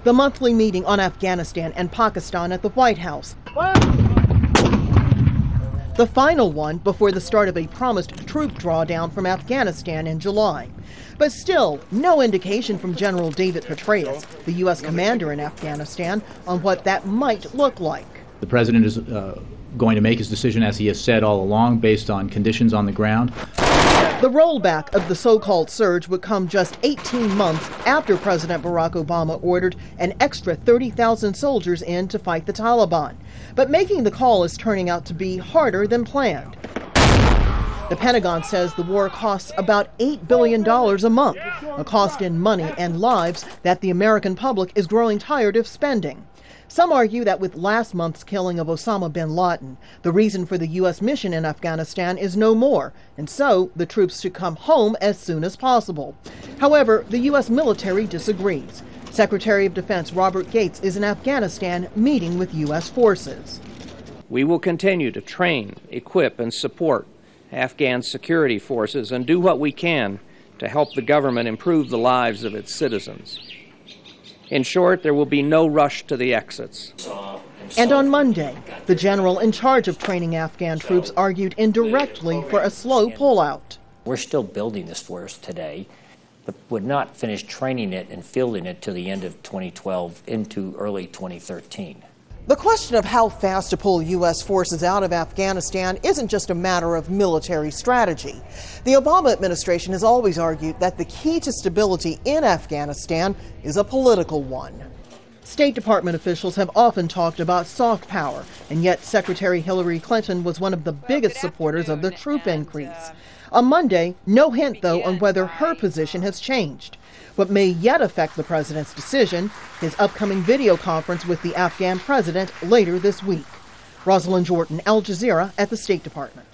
The monthly meeting on Afghanistan and Pakistan at the White House. The final one before the start of a promised troop drawdown from Afghanistan in July. But still, no indication from General David Petraeus, the U.S. commander in Afghanistan, on what that might look like. The president is going to make his decision, as he has said all along, based on conditions on the ground. The rollback of the so-called surge would come just 18 months after President Barack Obama ordered an extra 30,000 soldiers in to fight the Taliban. But making the call is turning out to be harder than planned. The Pentagon says the war costs about $8 billion a month, a cost in money and lives that the American public is growing tired of spending. Some argue that with last month's killing of Osama bin Laden, the reason for the U.S. mission in Afghanistan is no more, and so the troops should come home as soon as possible. However, the U.S. military disagrees. Secretary of Defense Robert Gates is in Afghanistan meeting with U.S. forces. We will continue to train, equip, and support Afghan security forces and do what we can to help the government improve the lives of its citizens. In short, there will be no rush to the exits. And on Monday, the general in charge of training Afghan troops argued indirectly for a slow pullout. We're still building this force today, but would not finish training it and fielding it till the end of 2012 into early 2013. The question of how fast to pull U.S. forces out of Afghanistan isn't just a matter of military strategy. The Obama administration has always argued that the key to stability in Afghanistan is a political one. State Department officials have often talked about soft power, and yet Secretary Hillary Clinton was one of the biggest supporters of the troop increase. On Monday, no hint, though, on whether her position has changed. What may yet affect the president's decision, his upcoming video conference with the Afghan president later this week. Rosiland, Al Jazeera at the State Department.